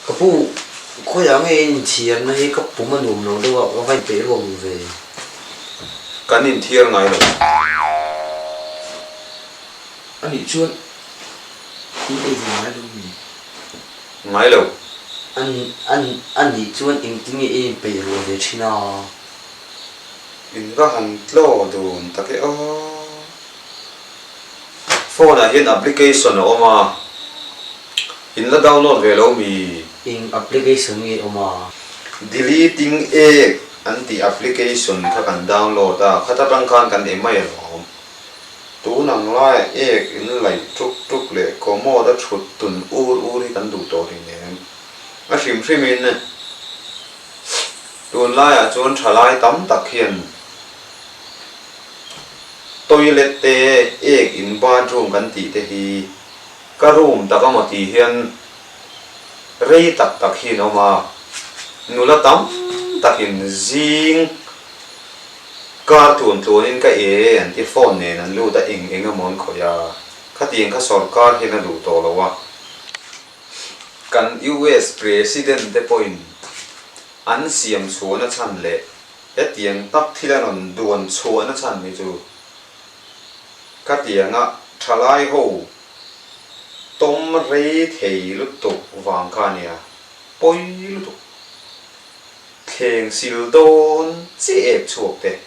cái bu có dáng nghe chiên này cái bu mà nụm nó đâu có phải bể luôn về cái nhìn thiêng ngay rồi anh đi chuột đi gì nói luôn ngay rồi anh đi chuột in tiếng nghe bể luôn về chi nào in ra hàng lô đồ ta cái phone là hiện application ở mà in là download về lâu mi in application nghe mà deleting egg anti application kha kan download ta khata rang khan kan email rom tu nang lai egg in lai truk truk le komo da thut tun ur hi kan du to ri ne a hrim in ne tun lai a chon thalai tam tak hian toilet te egg in bathroom kan ti te hi ka room ta ka ma ti hian rei tak tak hi no ma nula tam takin zing car tuan tuanin ka anti phone ne nan lu da eng amon khoya khatiang kha sarkar hina du to lawa kan US president te point an siam chuana chan le etiang tak thilanon duan chuana chan ni chu khatianga thalai ho tom rei thei lu tuk wang kha nia poi lu tuk thèn sil đôn chỉ ép chuộc thế,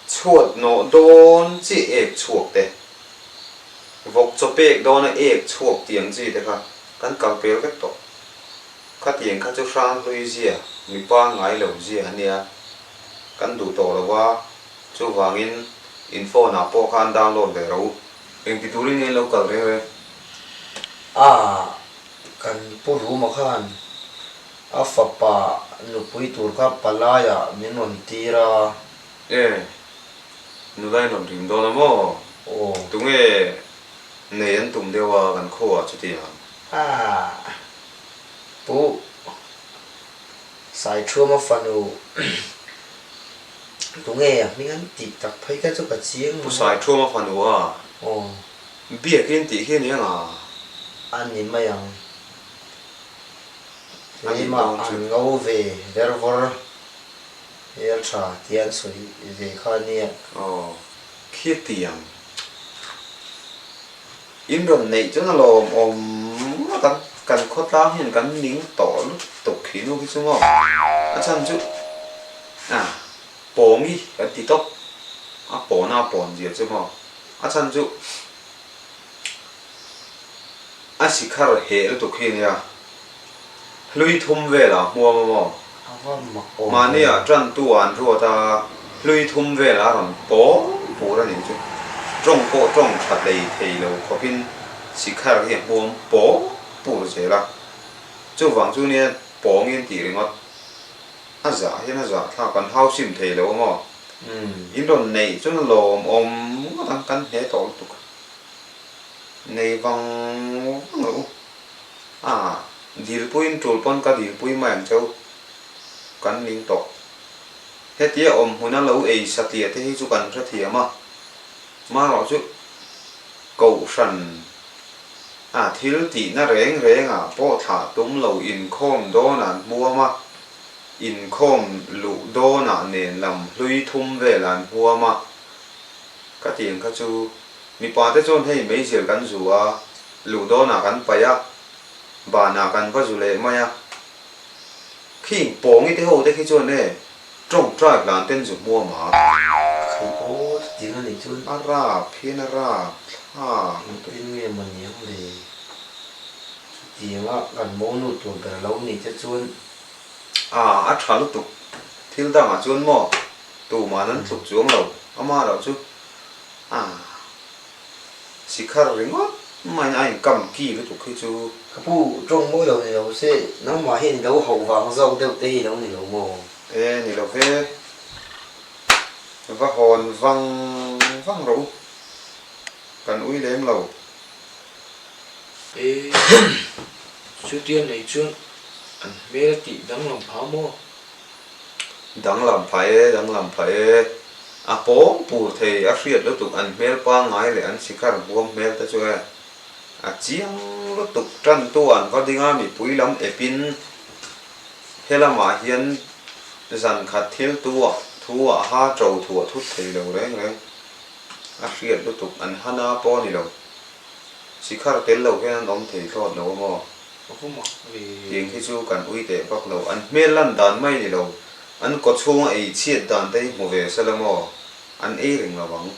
chuột nọ đôn chỉ ép chuộc thế, vọc cho bẹc đôn là ép chuộc tiếng gì thế cả, căn cào béo cái tổ, các tiếng các chỗ sang lui gì à, mi ba ngày lâu gì anh nia, căn đủ tổ là qua, chỗ vàng info nào po khan download về rồi, em bị tụi nghe lâu cào đấy à kan po ru mà khan afapa nupui turka palaya minon tira nulai non rim do mo tunge neyan tum dewa kan kho a chuti pu sai thuma fanu tunge mingan ti tak phai ka chu ka chiang pu sai thuma fanu a bia kin ti hin yang ani mayang mà ăn ngấu về vervor el cha tian sui về khania khiết tiang in rom nei cho nó lom kan kan khot la hin kan ning to lu tok khi nu ki chumo a chan chu pongi kan ti tok a pona pon je chumo a chan chu a sikhar he lu tok khi nia lui thum về là mua mà nè chân tu an rồi ta lui thum về là còn bố ra những chứ trong bộ trong thật đầy thì lâu có pin chỉ khai hiện mua bố rồi là chú vàng chú nè bố nghiên tỷ ngót giả hiện giả thà còn hao sim thì lâu mà in đồn này chú nó lồm nó đang cắn hết tổ tục này vòng dil puin trul pon ka dil pui mang châu kan ning to hetia huna lo ei satia te hi chu kan ra thia ma lo chu cầu san thil ti na reng po tha tum lo in khom do na mua ma in khom lu do na nen lam lui thum ve lan mua ma ka tiang ka chu mi pa te chon hei mei sil kan zuwa lu do na kan pa ya bà nào cần có du lịch mà khi bỏ cái thế hồ thế khi cho nè trong trai làm tên dùng mua mà ô tiếng anh này chứ Arab phiên Arab tiếng nghe mình nhớ về tiếng á gần bốn nút tuổi cả lâu này chắc chuôn ăn chả lúc tục thiếu đang à chuôn mò tụ mà nó tục xuống đầu ama đâu chứ xí khá rồi ngót mà anh cầm kỳ lúc tục khi chú bu trong mỗi đầu này đâu sẽ nó mà hiện đâu hậu vàng dâu đâu tê đâu này đâu mồ này là về và hòn văng rượu cần uy lém lầu chú tiên này chưa bé đã tị đắng lòng pháo mồ đắng làm phải bố bù thầy phiệt lúc tục ăn mel pa ngay để ăn xí khăn buông mel ta cho chiang lu tục trăn tu an có đi ngami pui lam epin helama hian zan khat thil tua thua ha trâu thua thut thei lo đấy ngai a riat lu tục an hana po ni lo sikhar tel lo hian om thei thot lo mo không mặc vì tiếng khi chu kan ui te bak lo an melan dan mai ni lo an ko chunga ei chiat dan te mo ve salamo an e ring lawang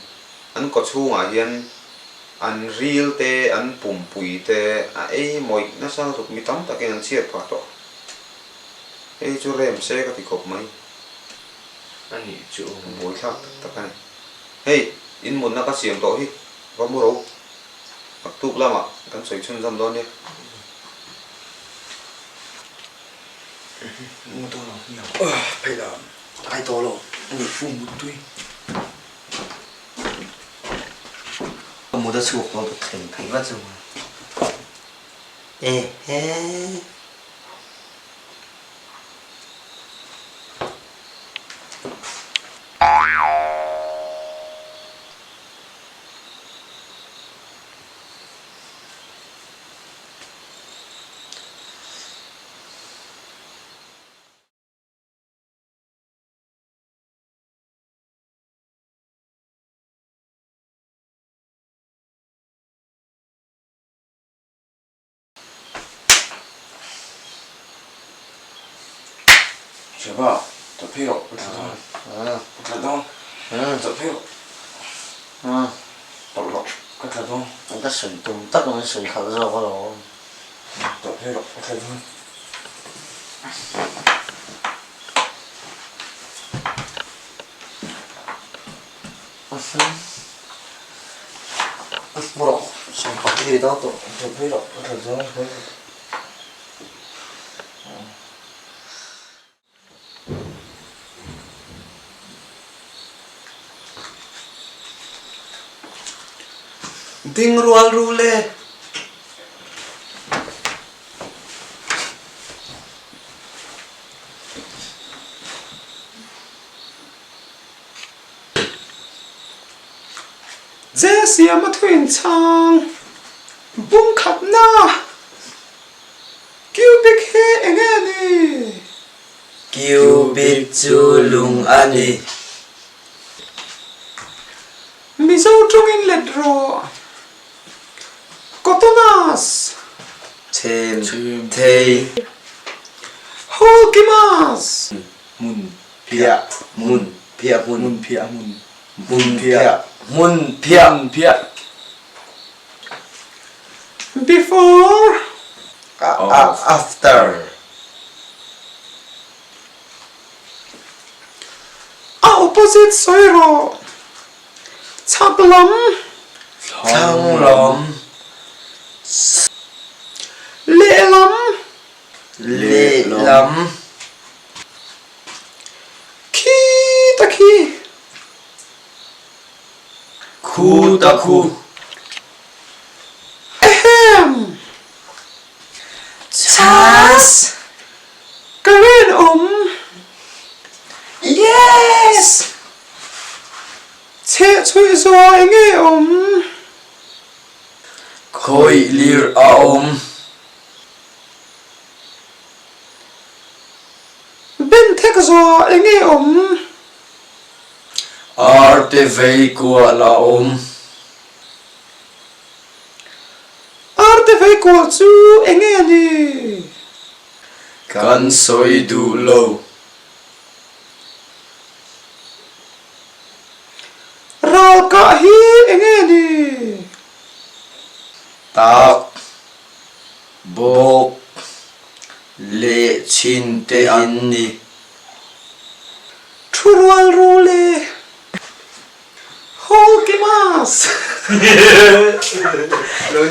an ko chunga hian an ril te an pum pui te a e moi na sang ruk mi tam takin an chiat pa to e chu rem se ka ti kop mai anh nghĩ chịu boi thak tak kan hey in mun na ka siam to hi wa mu ro ak tuk lama kan soi chun jam don ni mua to lắm nhiều phải là ai to rồi anh phụ một tuy mua được suộc nó được thành vắt rồi ê ê chả bảo tập hiệu thật không tập hiệu tập lọc cái thật không anh ta sườn tung tất cả sườn khởi ra vào đó tập hiệu thật không mua đó xong học cái gì đó tụi tập hiệu thật không ding rual rule Jesse ama thuyền chang bung khap na cubic he engani cubic chu lung ani mizo trungin ledro kotonas thêm thầy holkimas mun pia mun pia mun mun pia mun mun pia mun pia mun pia before after opposite soiro chaplam thăng lom lelam lệ lắm ki taki khu ta khu ahem chas karen yes che chui zo enge khôi lir aom ben thek zo enge arte vei của la om arte ve ko chu enge ni kan soi du lo ral ka hi enge ni ta bok lệ chin te an ni Trurual rule holkimas rồi